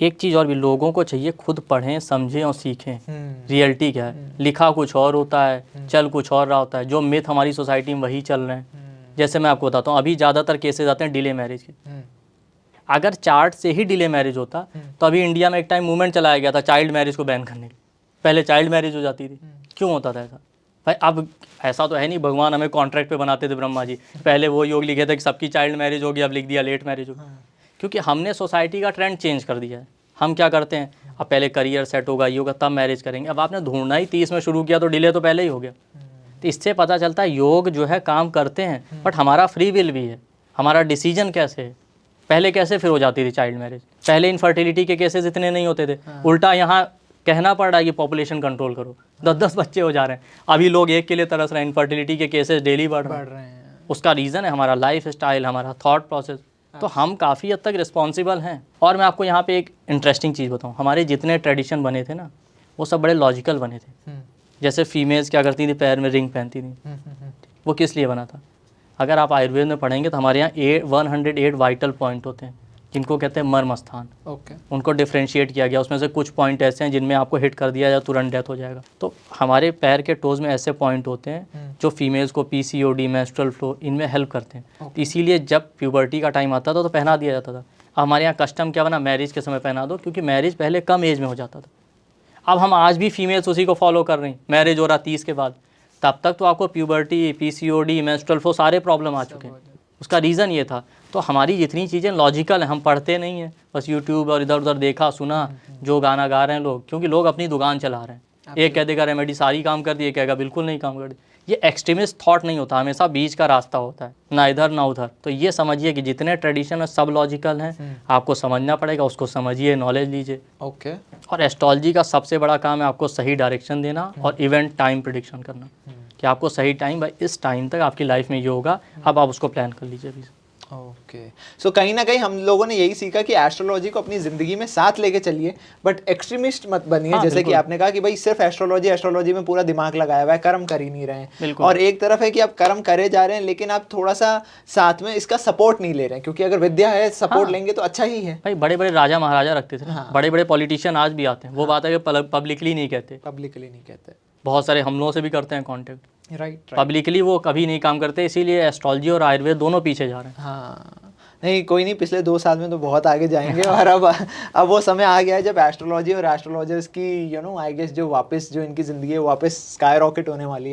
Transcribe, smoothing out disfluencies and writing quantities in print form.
एक चीज़ और भी, लोगों को चाहिए खुद पढ़ें, समझें और सीखें रियलिटी क्या है। लिखा कुछ और होता है, चल कुछ और रहा होता है। जो मिथ हमारी सोसाइटी में वही चल रहे हैं। जैसे मैं आपको बताता हूँ, अभी ज़्यादातर केसेस आते हैं डिले मैरिज के। अगर चार्ट से ही डिले मैरिज होता तो अभी इंडिया में एक टाइम मूवमेंट चलाया गया था चाइल्ड मैरिज को बैन करने के लिए। पहले चाइल्ड मैरिज हो जाती थी, क्यों होता था ऐसा? भाई अब ऐसा तो है नहीं भगवान हमें कॉन्ट्रैक्ट पे बनाते थे ब्रह्मा जी, पहले वो योग लिखे थे कि सबकी चाइल्ड मैरिज होगी, अब लिख दिया लेट मैरिज होगी। क्योंकि हमने सोसाइटी का ट्रेंड चेंज कर दिया है। हम क्या करते हैं, अब पहले करियर सेट होगा, ये होगा, तब मैरिज करेंगे। अब आपने ढूंढना ही 30 में शुरू किया तो डिले तो पहले ही हो गया। तो इससे पता चलता है योग जो है काम करते हैं, बट हमारा फ्री विल भी है, हमारा डिसीजन कैसे है। पहले कैसे फिर हो जाती थी चाइल्ड मैरिज, पहले इनफर्टिलिटी के केसेस इतने नहीं होते थे। उल्टा यहाँ कहना पड़ रहा है कि पॉपुलेशन कंट्रोल करो, 10-10 बच्चे हो जा रहे हैं। अभी लोग एक के लिए तरस रहे हैं, इनफर्टिलिटी के केसेस डेली बढ़ रहे हैं। उसका रीज़न है हमारा लाइफ स्टाइल, हमारा थॉट प्रोसेस। तो हम काफ़ी हद तक रिस्पॉन्सिबल हैं। और मैं आपको यहाँ पे एक इंटरेस्टिंग चीज़ बताऊँ, हमारे जितने ट्रेडिशन बने थे ना, वो सब बड़े लॉजिकल बने थे। जैसे फीमेल्स क्या करती थी, पैर में रिंग पहनती थी, वो किस लिए बना था? अगर आप आयुर्वेद में पढ़ेंगे तो हमारे यहाँ 108 वाइटल पॉइंट होते हैं, जिनको कहते हैं मर्म स्थान। उनको डिफ्रेंशिएट किया गया, उसमें से कुछ पॉइंट ऐसे हैं जिनमें आपको हिट कर दिया या तुरंत डेथ हो जाएगा। तो हमारे पैर के टोज़ में ऐसे पॉइंट होते हैं जो फीमेल्स को पीसीओडी, मेंस्ट्रुअल फ्लो, इनमें हेल्प करते हैं। तो इसीलिए जब प्यूबर्टी का टाइम आता था तो पहना दिया जाता था। अब हमारे यहाँ कस्टम क्या बना, मैरिज के समय पहना दो, क्योंकि मैरिज पहले कम एज में हो जाता था। अब हम आज भी फीमेल्स उसी को फॉलो कर रही हैं, मैरिज हो रहा 30 के बाद। तब तक तो आपको प्यूबर्टी, पीसीओडी, मेंस्ट्रुअल फ्लो सारे प्रॉब्लम आ चुके हैं। उसका रीज़न ये था। तो हमारी जितनी चीज़ें लॉजिकल हैं, हम पढ़ते नहीं हैं, बस यूट्यूब और इधर उधर देखा सुना, जो गाना गा रहे हैं लोग, क्योंकि लोग अपनी दुकान चला रहे हैं। एक कह देगा रेमेडी सारी काम करती है, कहेगा बिल्कुल नहीं काम करती। ये एक्सट्रीमिस्ट थॉट नहीं होता, हमेशा बीच का रास्ता होता है, ना इधर ना उधर। तो ये समझिए कि जितने ट्रेडिशन है सब लॉजिकल हैं, आपको समझना पड़ेगा, उसको समझिए, नॉलेज लीजिए। ओके। और एस्ट्रोलॉजी का सबसे बड़ा काम है आपको सही डायरेक्शन देना और इवेंट टाइम प्रिडिक्शन करना, कि आपको सही टाइम, भाई इस टाइम तक आपकी लाइफ में ये होगा, अब आप उसको प्लान कर लीजिए अभी। ओके, सो कहीं ना कहीं हम लोगों ने यही सीखा कि एस्ट्रोलॉजी को अपनी ज़िंदगी में साथ लेके चलिए, बट एक्सट्रीमिस्ट मत बनिए। हाँ, जैसे कि आपने कहा कि भाई सिर्फ एस्ट्रोलॉजी में पूरा दिमाग लगाया हुआ है, कर्म कर ही नहीं रहे हैं। और एक तरफ है कि आप कर्म करे जा रहे हैं, लेकिन आप थोड़ा सा साथ में इसका सपोर्ट नहीं ले रहे हैं, क्योंकि अगर विद्या है, सपोर्ट लेंगे तो अच्छा ही है। भाई बड़े बड़े राजा महाराजा रखते थे, बड़े बड़े पॉलिटिशियन आज भी आते हैं। वो बात है कि पब्लिकली नहीं कहते, बहुत सारे हम लोगों से भी करते हैं कॉन्टेक्ट, राइट। पब्लिकली वो कभी नहीं काम करते, इसीलिए एस्ट्रोलॉजी और आयुर्वेद दोनों पीछे जा रहे हैं। हाँ, नहीं कोई नहीं, पिछले 2 साल में तो बहुत आगे जाएंगे। और अब वो समय आ गया है जब एस्ट्रोलॉजी और एस्ट्रोलॉजर्स की आई गेस जो इनकी ज़िंदगी है वापस स्काई रॉकेट होने वाली है।